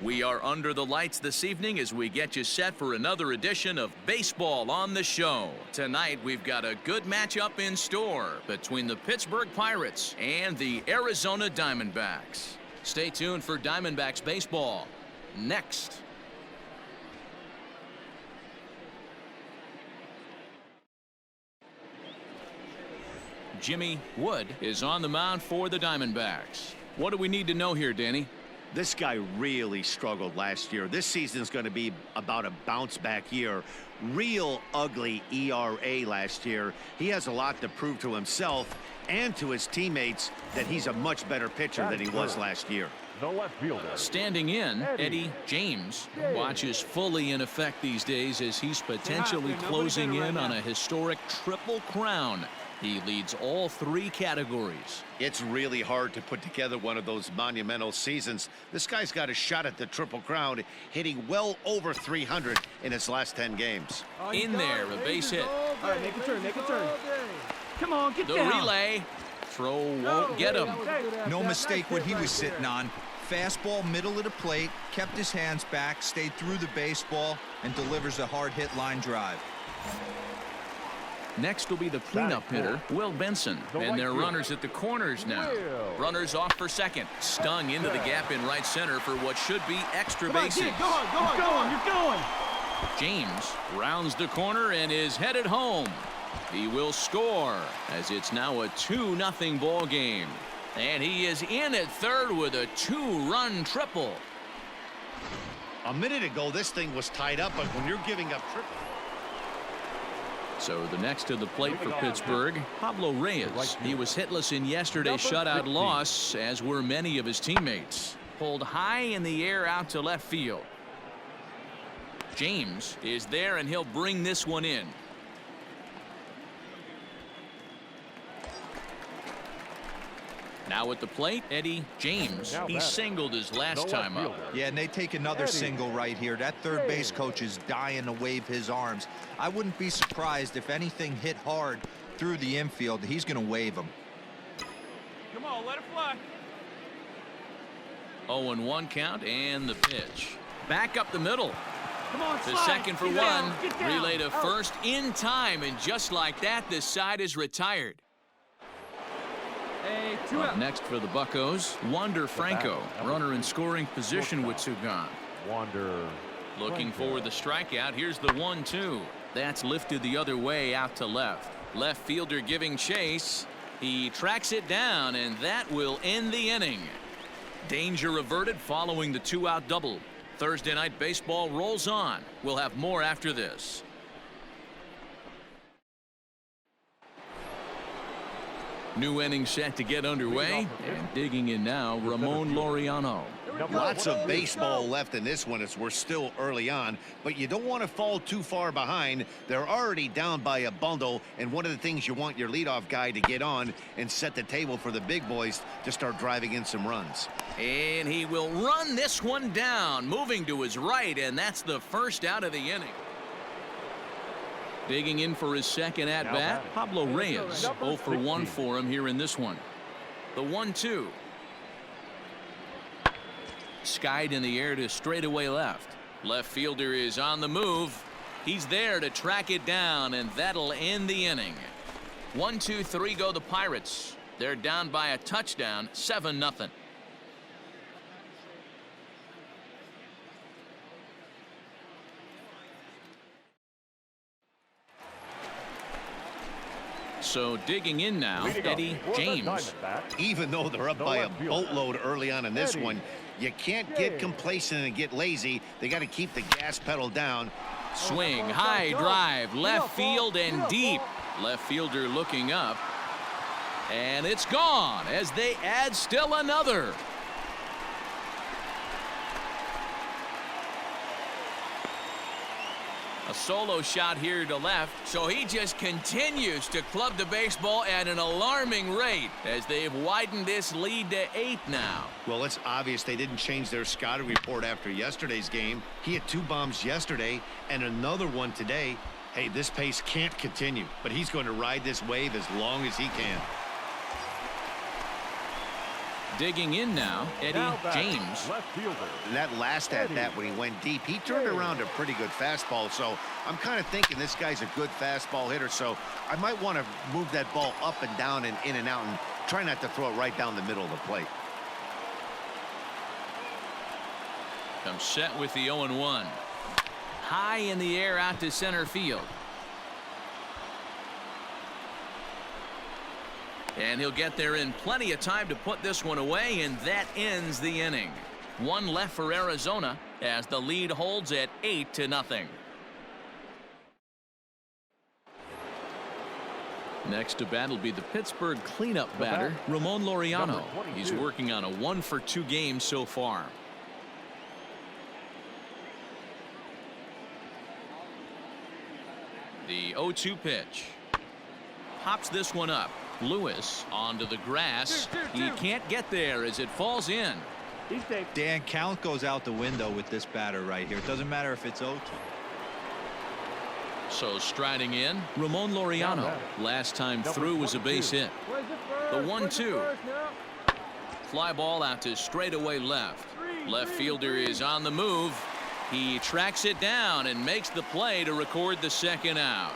We are under the lights this evening as we get you set for another edition of Baseball on the Show. Tonight, we've got a good matchup in store between the Pittsburgh Pirates and the Arizona Diamondbacks. Stay tuned for Diamondbacks baseball next. Jimmy Wood is on the mound for the Diamondbacks. What do we need to know here, Danny? This guy really struggled last year. This season's going to be about a bounce back year. Real ugly ERA last year. He has a lot to prove to himself and to his teammates that he's a much better pitcher than he was last year. The left fielder. Standing in, Eddie James. Watch is fully in effect these days as he's potentially closing in on a historic triple crown. He leads all three categories. It's really hard to put together one of those monumental seasons. This guy's got a shot at the Triple Crown, hitting well over 300 in his last 10 games. In there, a base hit. All right, make a turn, make a turn. Come on, get down. The relay. Throw won't get him. No mistake what he was sitting on. Fastball middle of the plate, kept his hands back, stayed through the baseball, and delivers a hard hit line drive. Next will be the cleanup hitter, Will Benson. And their runners at the corners now. Runners off for second. Stung into the gap in right center for what should be extra bases. Go on, you're going. James rounds the corner and is headed home. He will score as it's now a 2-0 ball game. And he is in at third with a 2-run triple. A minute ago, this thing was tied up, but when you're giving up triple. So the next to the plate for Pittsburgh, Pablo Reyes. He was hitless in yesterday's shutout loss, as were many of his teammates. Pulled high in the air out to left field. James is there, and he'll bring this one in. Now at the plate, Eddie James. He singled his last time up. Yeah, and they take another single right here. That third base coach is dying to wave his arms. I wouldn't be surprised if anything hit hard through the infield. He's going to wave them. Come on, let it fly. 0-1 count and the pitch. Back up the middle. Come on, The second for one. Relay to first in time, and just like that, this side is retired. Hey, two out. Next for the Buccos, Wander Franco, runner in scoring position with Sugan. Wander. Looking for the strikeout. Here's the 1-2. That's lifted the other way out to left. Left fielder giving chase. He tracks it down, and that will end the inning. Danger averted following the 2-out double. Thursday night baseball rolls on. We'll have more after this. New inning set to get underway, and digging in now, Ramon Laureano. Lots of baseball left in this one as we're still early on, but you don't want to fall too far behind. They're already down by a bundle, and one of the things you want your leadoff guy to get on and set the table for the big boys to start driving in some runs. And he will run this one down, moving to his right, and that's the first out of the inning. Digging in for his second at-bat, Pablo Reyes. 0 for 1 for him here in this one. The 1-2. Skied in the air to straightaway left. Left fielder is on the move. He's there to track it down, and that'll end the inning. 1-2-3 go the Pirates. They're down by a touchdown, 7-0. So digging in now, Eddie James. Even though they're up by a boatload early on in this one, you can't get complacent and get lazy. They got to keep the gas pedal down. Swing, high drive, left field and deep. Left fielder looking up. And it's gone as they add still another. A solo shot here to left, so he just continues to club the baseball at an alarming rate as they've widened this lead to 8 now. Well, it's obvious they didn't change their scouting report after yesterday's game. He had 2 bombs yesterday and another one today. Hey, this pace can't continue, but he's going to ride this wave as long as he can. Digging in now, Eddie James. Left fielder. That last at bat when he went deep, he turned around a pretty good fastball. So I'm kind of thinking this guy's a good fastball hitter. So I might want to move that ball up and down and in and out and try not to throw it right down the middle of the plate. Comes set with the 0-1. High in the air out to center field. And he'll get there in plenty of time to put this one away, and that ends the inning. One left for Arizona as the lead holds at 8-0. Next to bat will be the Pittsburgh cleanup batter, Ramon Laureano. He's working on a 1-for-2 game so far. The 0-2 pitch. Pops this one up. Lewis onto the grass. He can't get there as it falls in. Dan, count goes out the window with this batter right here. It doesn't matter if it's 0-2. So striding in, Ramon Laureano. Last time through was a base hit. The 1-2. Fly ball out to straightaway left. Left fielder is on the move. He tracks it down and makes the play to record the second out.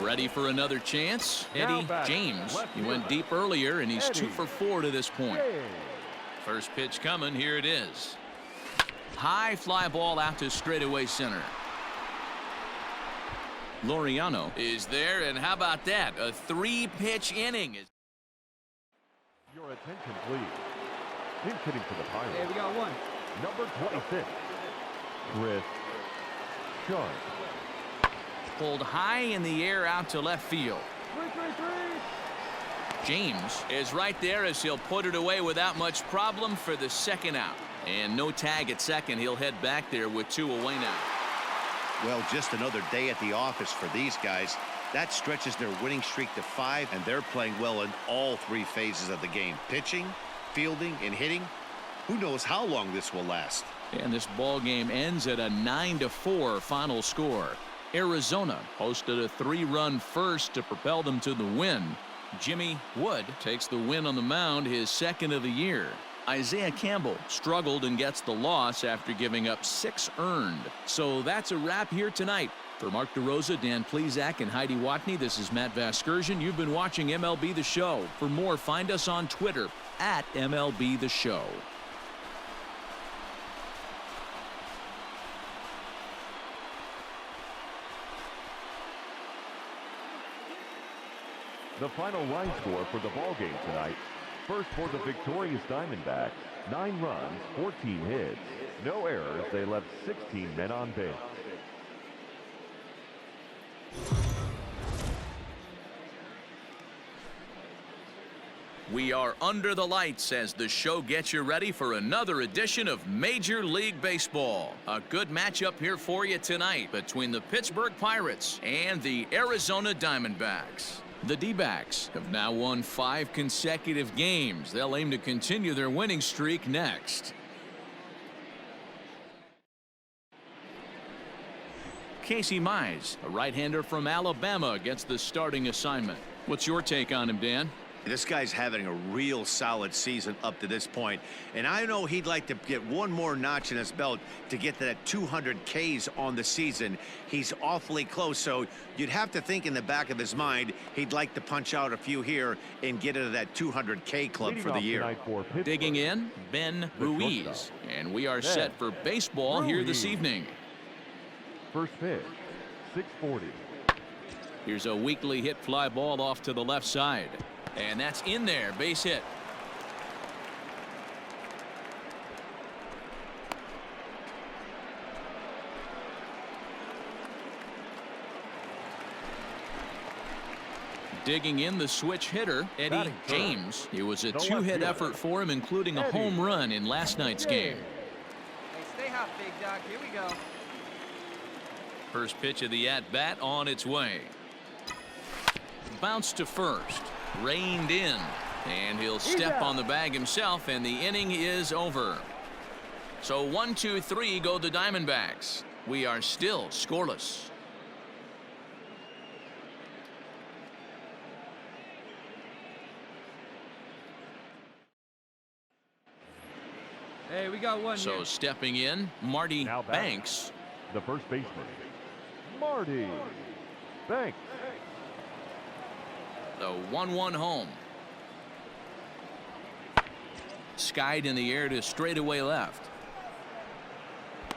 Ready for another chance? Eddie James. He went deep earlier, and he's 2 for 4 to this point. First pitch coming. Here it is. High fly ball out to straightaway center. Laureano is there, and how about that? A 3-pitch inning. Your attention, please. Pinch hitting for the Pirates. Hey, we got one. Number 26, Chris Sharp. Pulled high in the air out to left field. 3-3-3. James is right there as he'll put it away without much problem for the second out. And no tag at second. He'll head back there with 2 away now. Well, just another day at the office for these guys. That stretches their winning streak to 5, and they're playing well in all 3 phases of the game. Pitching, fielding, and hitting. Who knows how long this will last. And this ball game ends at a 9-4 final score. Arizona posted a 3-run first to propel them to the win. Jimmy Wood takes the win on the mound, his second of the year. Isaiah Campbell struggled and gets the loss after giving up 6 earned. So that's a wrap here tonight. For Mark DeRosa, Dan Plesac, and Heidi Watney, this is Matt Vasgersian. You've been watching MLB The Show. For more, find us on Twitter at MLB The Show. The final line score for the ball game tonight. First for the victorious Diamondbacks, 9 runs, 14 hits, no errors. They left 16 men on base. We are under the lights as the show gets you ready for another edition of Major League Baseball. A good matchup here for you tonight between the Pittsburgh Pirates and the Arizona Diamondbacks. The D-backs have now won 5 consecutive games. They'll aim to continue their winning streak next. Casey Mize, a right-hander from Alabama, gets the starting assignment. What's your take on him, Dan? This guy's having a real solid season up to this point, and I know he'd like to get one more notch in his belt to get to that 200 Ks on the season. He's awfully close, so you'd have to think in the back of his mind he'd like to punch out a few here and get into that 200 K club for the year. Digging in, Ben Ruiz, and we are set for baseball here this evening. First pitch, 640. Here's a weakly hit fly ball off to the left side. And that's in there, base hit. Digging in, the switch hitter, Eddie James. It was a 2-hit effort for him, including a home run in last night's game. Hey, stay hot, big dog. Here we go. First pitch of the at-bat on its way. Bounce to first. Reined in, and he'll step on the bag himself, and the inning is over. So 1, 2, 3 go the Diamondbacks. We are still scoreless. Hey, we got one So here. stepping in, Marty Now batting. Banks. The first baseman, Marty Banks. The 1-1 home. Skied in the air to straightaway left.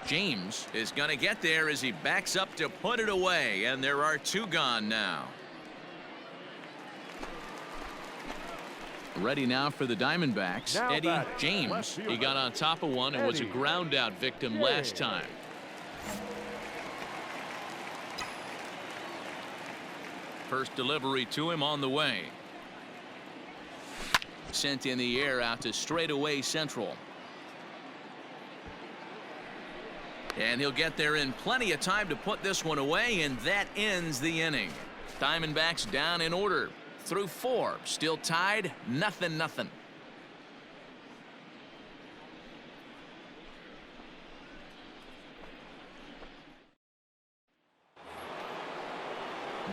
James is going to get there as he backs up to put it away, and there are 2 gone now. Ready now for the Diamondbacks. Now Eddie batting, left James. fielder. He got on top of one and was a Eddie ground out victim last time. First delivery to him on the way. Sent in the air out to straightaway central. And he'll get there in plenty of time to put this one away, and that ends the inning. Diamondbacks down in order through 4, still tied 0-0.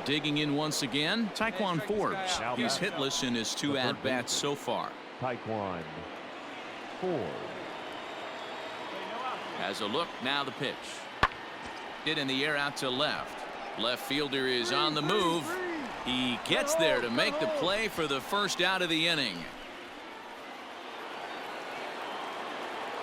Digging in once again, Taekwon Forbes. Now He's batting. hitless in his 2 The third at-bats so far. Taekwon Forbes. Has a look, now the pitch. Hit in the air out to left. Left fielder is on the move. He gets there to make the play for the first out of the inning.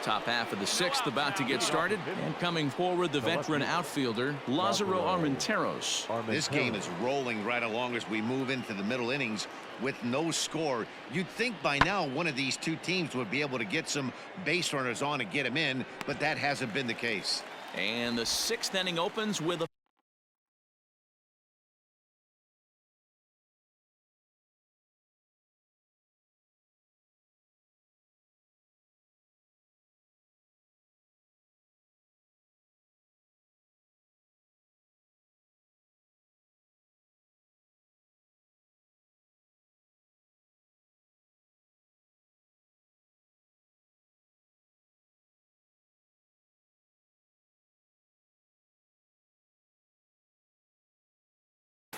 Top half of the 6th about to get started, and coming forward the veteran outfielder Lázaro Armenteros. This game is rolling right along as we move into the middle innings with no score. You'd think by now one of these 2 teams would be able to get some base runners on and get them in, but that hasn't been the case. And the 6th inning opens with a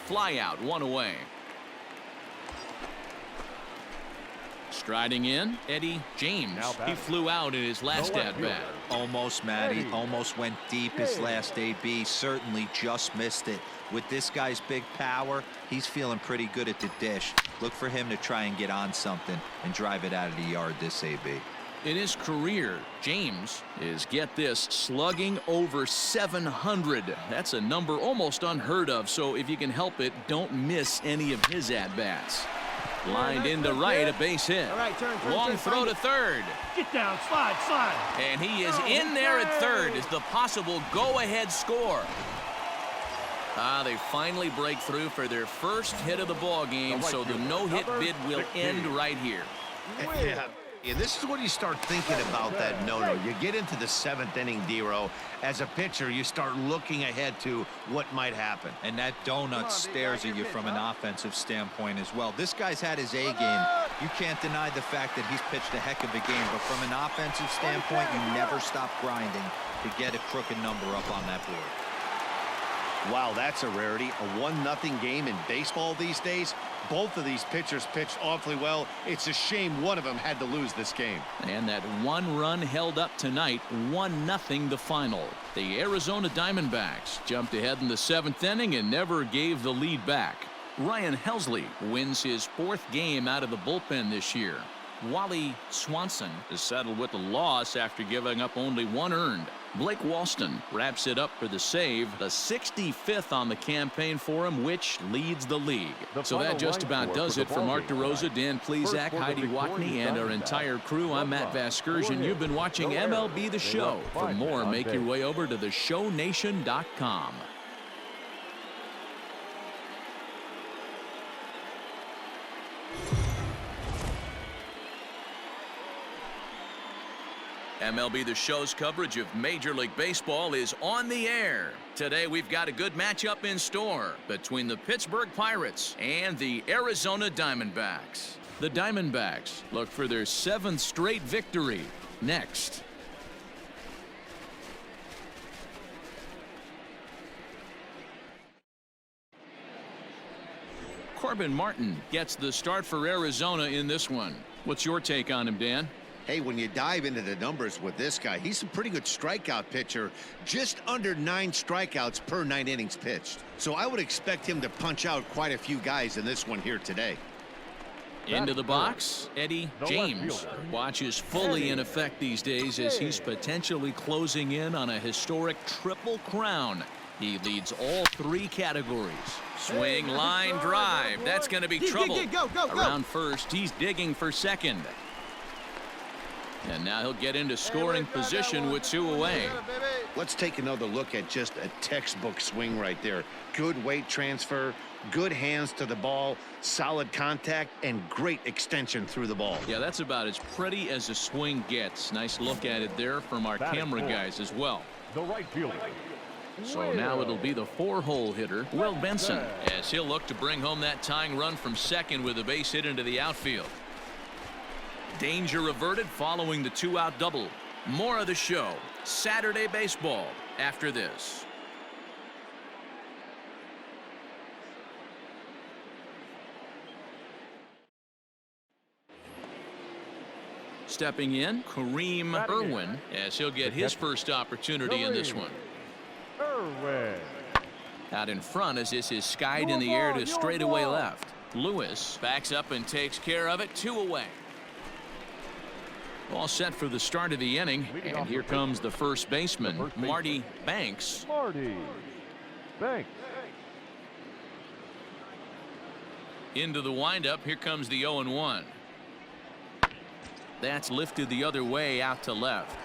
fly out, 1 away. Striding in, Eddie James. Now He batting. flew out in his last The left at-bat. fielder. Almost, Matty. Eddie. Almost went deep his last AB. Certainly just missed it. With this guy's big power, he's feeling pretty good at the dish. Look for him to try and get on something and drive it out of the yard this AB. In his career, James is, get this, slugging over 700. That's a number almost unheard of, so if you can help it, don't miss any of his at-bats. Lined into right, a base hit. All right, turn, Long turn, throw find to it. third. Get down, slide, slide. And he is in there at third as the possible go-ahead score. They finally break through for their first hit of the ball game, so the no-hit bid will end right here. Yeah, this is when you start thinking about that no-no. You get into the 7th inning, D-Row. As a pitcher, you start looking ahead to what might happen. And that donut stares at you from an offensive standpoint as well. This guy's had his A game. You can't deny the fact that he's pitched a heck of a game, but from an offensive standpoint, you never stop grinding to get a crooked number up on that board. Wow, that's a rarity. A 1-0 game in baseball these days. Both of these pitchers pitched awfully well. It's a shame one of them had to lose this game. And that 1 run held up tonight, 1-0 the final. The Arizona Diamondbacks jumped ahead in the 7th inning and never gave the lead back. Ryan Helsley wins his 4th game out of the bullpen this year. Wally Swanson is settled with a loss after giving up only 1 earned. Blake Walston wraps it up for the save, the 65th on the campaign for him, which leads the league. So that just about does it for Mark DeRosa, Dan Plezak, Heidi Watney, and our entire crew. I'm Matt Vasgersian. You've been watching MLB The Show. For more, make your way over to theshownation.com. MLB The Show's coverage of Major League Baseball is on the air. Today we've got a good matchup in store between the Pittsburgh Pirates and the Arizona Diamondbacks. The Diamondbacks look for their 7th straight victory next. Corbin Martin gets the start for Arizona in this one. What's your take on him, Dan? Hey, when you dive into the numbers with this guy, he's a pretty good strikeout pitcher, just under 9 strikeouts per 9 innings pitched. So I would expect him to punch out quite a few guys in this one here today. Into the box, Eddie James. Watch is fully in effect these days as he's potentially closing in on a historic triple crown. He leads all 3 categories. Swing, line, drive. That's going to be trouble. Around first, he's digging for second. And now he'll get into scoring position with 2 away. Let's take another look at just a textbook swing right there. Good weight transfer, good hands to the ball, solid contact, and great extension through the ball. Yeah, that's about as pretty as a swing gets. Nice look at it there from our camera guys as well. The right fielder. So now it'll be the 4-hole hitter, Will Benson, as he'll look to bring home that tying run from second with a base hit into the outfield. Danger averted following the 2-out double. More of the show Saturday baseball after this. Stepping in, Kareem Irwin, as he'll get his first opportunity in this one. Irwin. Out in front as this is skied in the air to straightaway left. Lewis backs up and takes care of it. 2 away. All set for the start of the inning, and here comes the first baseman, Marty Banks. Marty Banks. Into the windup, here comes the 0-1. That's lifted the other way out to left.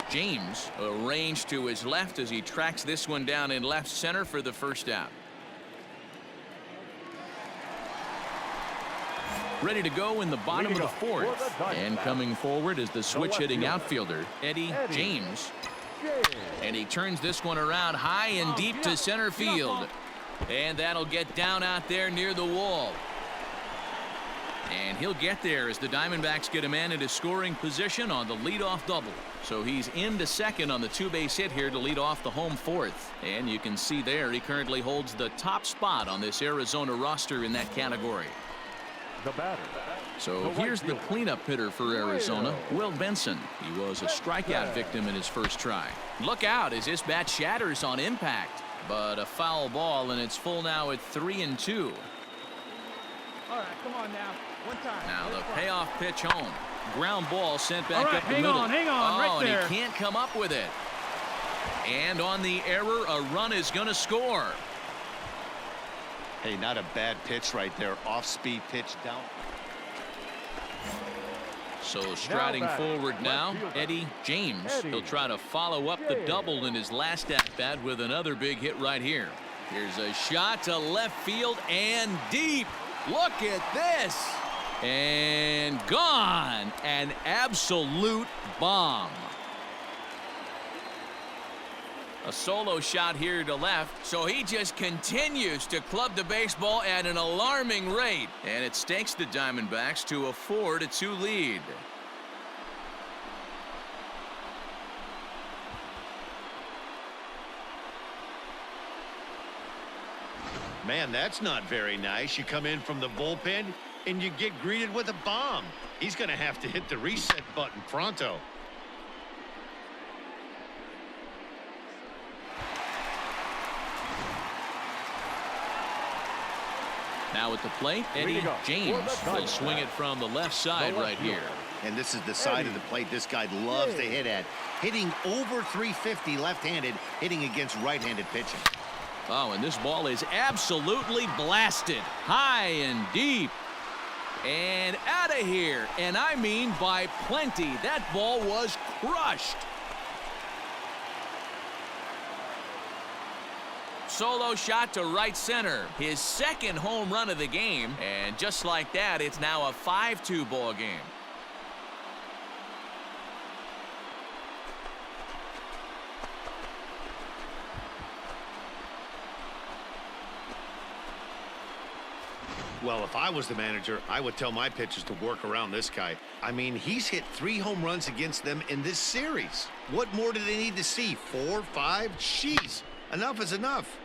James arranged to his left as he tracks this one down in left center for the first out. Ready to go in the bottom of the 4th. And coming forward is the switch hitting outfielder, Eddie James. And he turns this one around high and deep to center field. And that'll get down out there near the wall. And he'll get there as the Diamondbacks get a man into scoring position on the leadoff double. So he's into second on the 2-base hit here to lead off the home 4th. And you can see there he currently holds the top spot on this Arizona roster in that category. The batter. So here's the cleanup hitter for Arizona, Will Benson. He was a strikeout victim in his first try. Look out as this bat shatters on impact. But a foul ball, and it's full now at 3-2. All right, come on now. One time. Now the payoff pitch home. Ground ball sent back up the middle. Hang on, right there. And he can't come up with it. And on the error, a run is going to score. Hey, not a bad pitch right there. Off-speed pitch down. So striding forward now, Eddie James. He'll try to follow up the double in his last at-bat with another big hit right here. Here's a shot to left field and deep. Look at this. And gone. An absolute bomb. A solo shot here to left, so he just continues to club the baseball at an alarming rate. And it stakes the Diamondbacks to a 4-2 lead. Man, that's not very nice. You come in from the bullpen and you get greeted with a bomb. He's going to have to hit the reset button pronto. Now at the plate, Eddie James will swing it from the left side right here. And this is the side of the plate this guy loves to hit at. Hitting over 350 left-handed, hitting against right-handed pitching. Oh, and this ball is absolutely blasted. High and deep. And out of here. And I mean by plenty. That ball was crushed. Solo shot to right center. His second home run of the game. And just like that, it's now a 5-2 ball game. Well, if I was the manager, I would tell my pitchers to work around this guy. I mean, he's hit 3 home runs against them in this series. What more do they need to see? 4, 5? Jeez, enough is enough.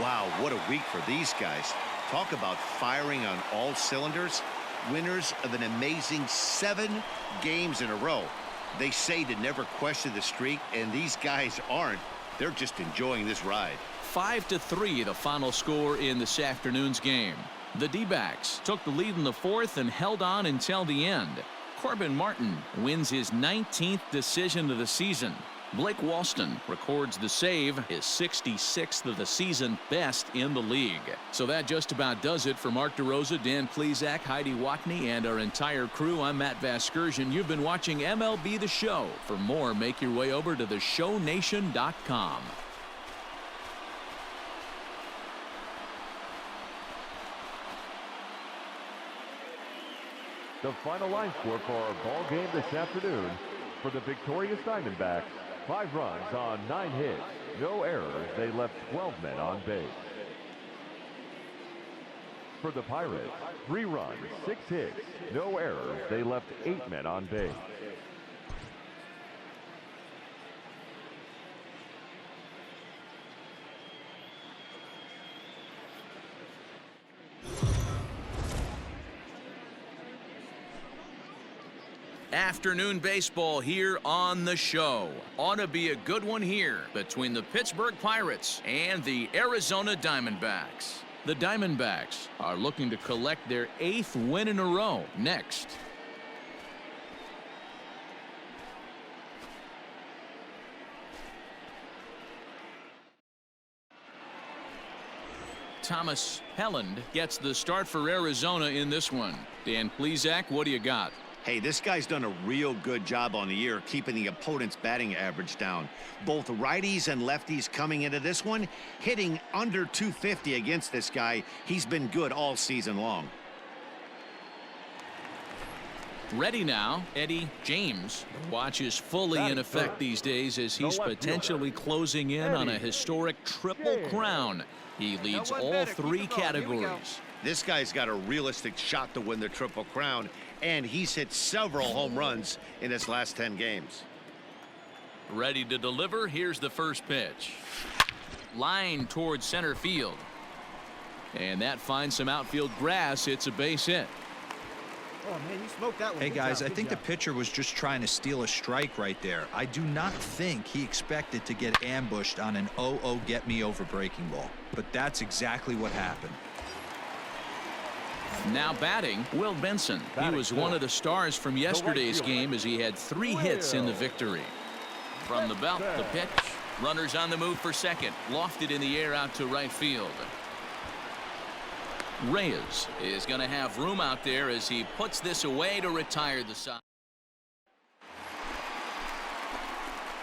Wow, what a week for these guys. Talk about firing on all cylinders. Winners of an amazing 7 games in a row. They say to never question the streak, and these guys aren't. They're just enjoying this ride. 5-3 the final score in this afternoon's game. The D-backs took the lead in the 4th and held on until the end. Corbin Martin wins his 19th decision of the season. Blake Walston records the save, his 66th of the season, best in the league. So that just about does it for Mark DeRosa, Dan Plesac, Heidi Watney, and our entire crew. I'm Matt Vasgersian. You've been watching MLB The Show. For more, make your way over to theshownation.com. The final line score for our ball game this afternoon: for the victorious Diamondbacks, 5 runs on 9 hits, no errors. They left 12 men on base. For the Pirates, 3 runs, 6 hits, no errors. They left 8 men on base. Afternoon baseball here on the show. Ought to be a good one here between the Pittsburgh Pirates and the Arizona Diamondbacks. The Diamondbacks are looking to collect their 8th win in a row next. Thomas Helland gets the start for Arizona in this one. Dan Plesac, what do you got? Hey, this guy's done a real good job on the year keeping the opponent's batting average down. Both righties and lefties coming into this one, hitting under 250 against this guy. He's been good all season long. Ready now, Eddie James. Watch is fully in effect these days as he's potentially closing in on a historic triple crown. He leads all 3 categories. This guy's got a realistic shot to win the Triple Crown, and he's hit several home runs in his last 10 games. Ready to deliver. Here's the first pitch. Line towards center field. And that finds some outfield grass. It's a base hit. Oh, man, you smoked that one. Hey, Good guys, job, I good think job. the pitcher was just trying to steal a strike right there. I do not think he expected to get ambushed on an 0-0 get me over breaking ball. But that's exactly what happened. Now batting, Will Benson. He was one of the stars from yesterday's game as he had 3 hits in the victory. From the belt, the pitch. Runners on the move for second. Lofted in the air out to right field. Reyes is going to have room out there as he puts this away to retire the side.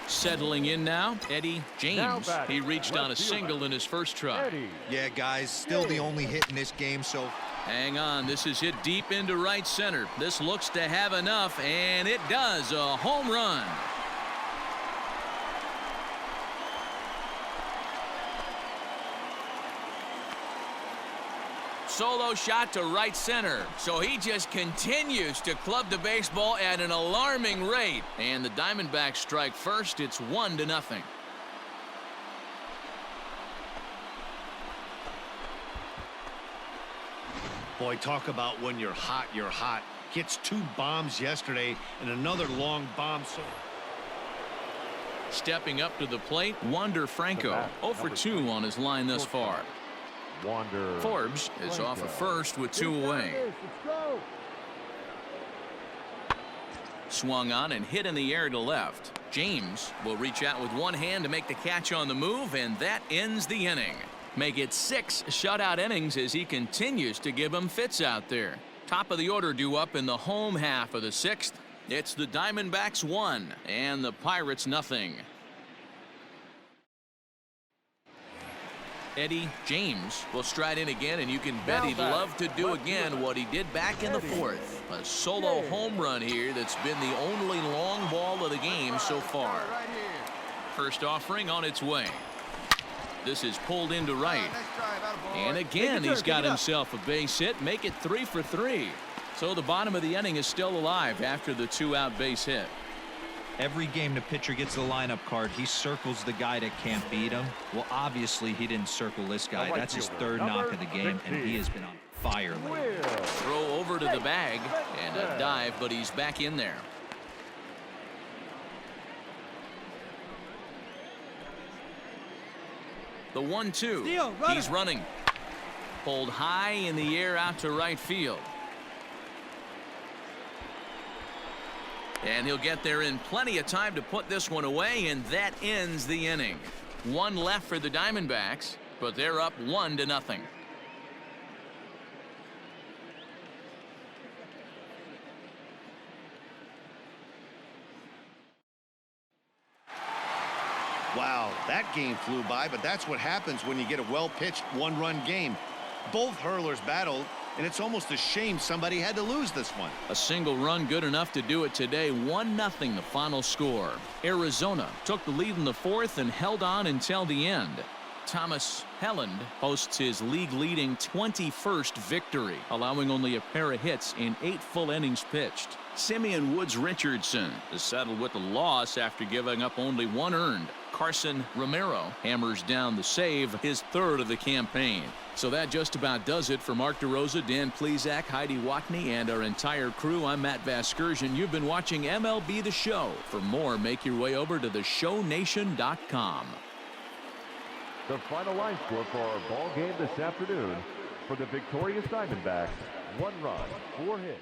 Settling in now, Eddie James. He reached on a single in his first try. Yeah, guys, still the only hit in this game, so Hang on, this is hit deep into right center. This looks to have enough, and it does. A home run. Solo shot to right center. So he just continues to club the baseball at an alarming rate. And the Diamondbacks strike first. It's 1-0. Boy, talk about when you're hot, you're hot. Hits 2 bombs yesterday and another long bomb. Stepping up to the plate, Wander Franco. 0 for 2 on his line thus far. Forbes is off at first with 2 away. Swung on and hit in the air to left. James will reach out with one hand to make the catch on the move, and that ends the inning. Make it 6 shutout innings as he continues to give them fits out there. Top of the order due up in the home half of the 6th. It's the Diamondbacks 1 and the Pirates 0. Eddie James will stride in again, and you can bet he'd love to do again what he did back in the 4th. A solo home run here that's been the only long ball of the game so far. First offering on its way. This is pulled into right. And again, he's got himself a base hit. Make it 3 for 3. So the bottom of the inning is still alive after the 2-out base hit. Every game the pitcher gets the lineup card, he circles the guy that can't beat him. Well, obviously, he didn't circle this guy. That's his third knock of the game, and he has been on fire lately. Throw over to the bag and a dive, but he's back in there. The 1-2. He's running. Pulled high in the air out to right field. And he'll get there in plenty of time to put this one away, and that ends the inning. One left for the Diamondbacks, but they're up 1-0. Wow, that game flew by, but that's what happens when you get a well-pitched one-run game. Both hurlers battled, and it's almost a shame somebody had to lose this one. A single run good enough to do it today. 1-0 the final score. Arizona took the lead in the fourth and held on until the end. Thomas Helland posts his league-leading 21st victory, allowing only a pair of hits in 8 full innings pitched. Simeon Woods Richardson is settled with a loss after giving up only 1 earned. Carson Romero hammers down the save, his 3rd of the campaign. So that just about does it for Mark DeRosa, Dan Plesac, Heidi Watney, and our entire crew. I'm Matt Vasgersian. You've been watching MLB The Show. For more, make your way over to theshownation.com. The final line score for our ball game this afternoon: for the victorious Diamondbacks, 1 run, 4 hits.